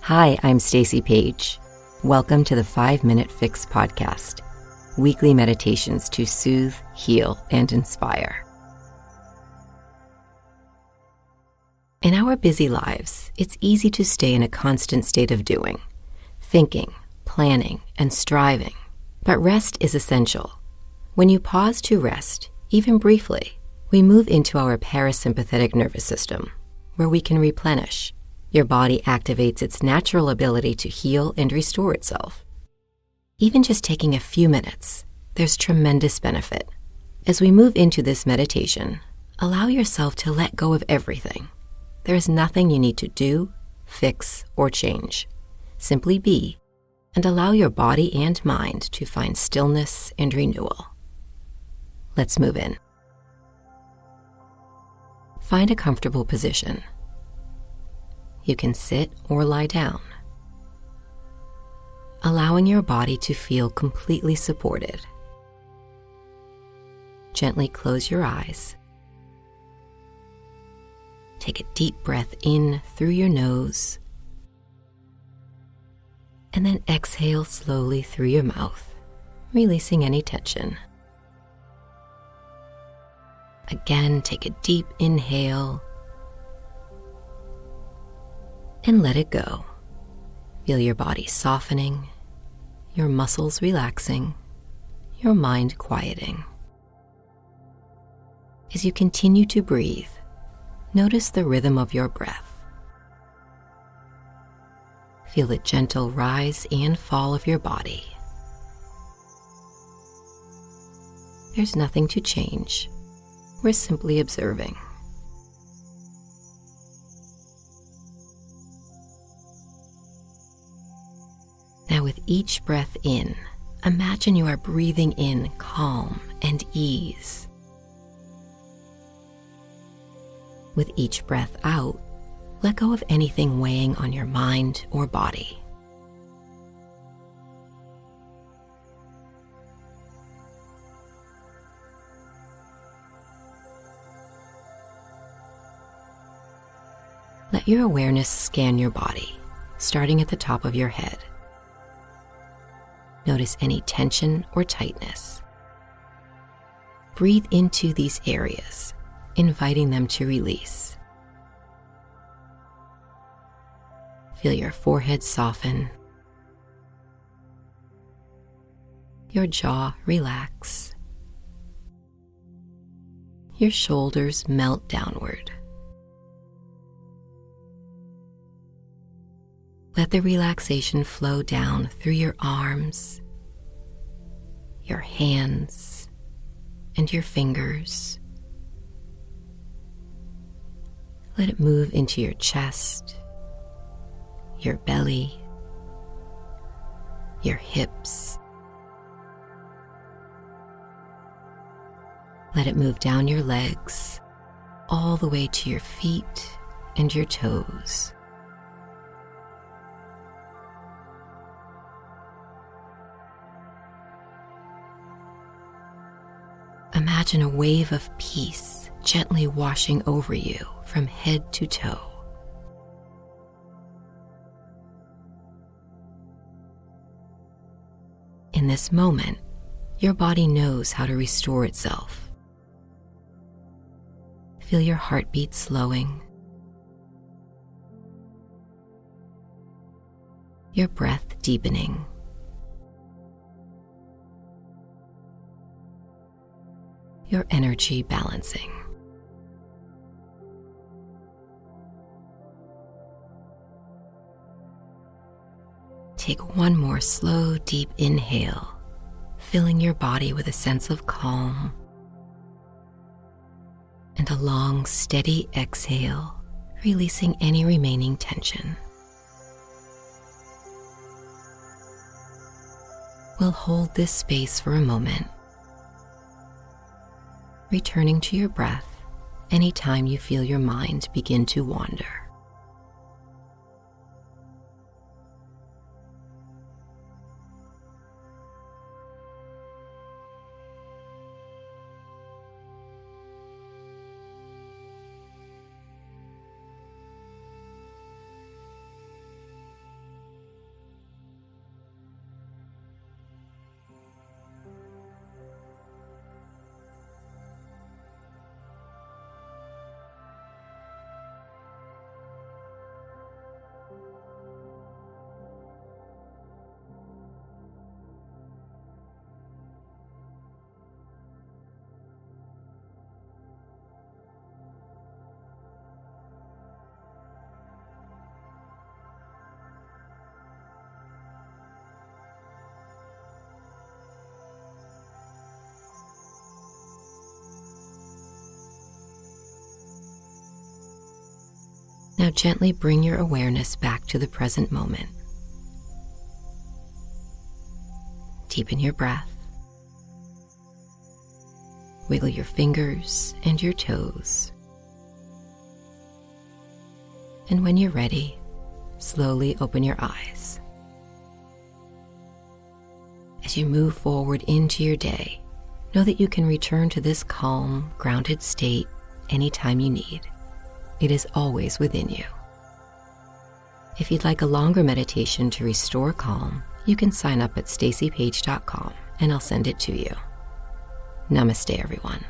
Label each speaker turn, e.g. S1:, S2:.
S1: Hi, I'm Stacey Page. Welcome to the 5-Minute Fix podcast, weekly meditations to soothe, heal, and inspire. In our busy lives, it's easy to stay in a constant state of doing, thinking, planning, and striving. But rest is essential. When you pause to rest, even briefly, we move into our parasympathetic nervous system, where we can replenish. Your body activates its natural ability to heal and restore itself. Even just taking a few minutes, there's tremendous benefit. As we move into this meditation, allow yourself to let go of everything. There is nothing you need to do, fix, or change. Simply be, and allow your body and mind to find stillness and renewal. Let's move in. Find a comfortable position. You can sit or lie down, allowing your body to feel completely supported. Gently close your eyes. Take a deep breath in through your nose, and then exhale slowly through your mouth, releasing any tension. Again, take a deep inhale and let it go. Feel your body softening, your muscles relaxing, your mind quieting. As you continue to breathe, notice the rhythm of your breath. Feel the gentle rise and fall of your body. There's nothing to change. We're simply observing. Now, with each breath in, imagine you are breathing in calm and ease. With each breath out, let go of anything weighing on your mind or body. Let your awareness scan your body, starting at the top of your head. Notice any tension or tightness. Breathe into these areas, inviting them to release. Feel your forehead soften, your jaw relax, your shoulders melt downward. Let the relaxation flow down through your arms, your hands, and your fingers. Let it move into your chest, your belly, your hips. Let it move down your legs, all the way to your feet and your toes. Imagine a wave of peace gently washing over you from head to toe. In this moment, your body knows how to restore itself. Feel your heartbeat slowing, your breath deepening. Your energy balancing. Take one more slow, deep inhale, filling your body with a sense of calm, and a long, steady exhale, releasing any remaining tension. We'll hold this space for a moment, returning to your breath anytime you feel your mind begin to wander. Now gently bring your awareness back to the present moment. Deepen your breath. Wiggle your fingers and your toes. And when you're ready, slowly open your eyes. As you move forward into your day, know that you can return to this calm, grounded state anytime you need. It is always within you. If you'd like a longer meditation to restore calm, you can sign up at stacypage.com and I'll send it to you. Namaste, everyone.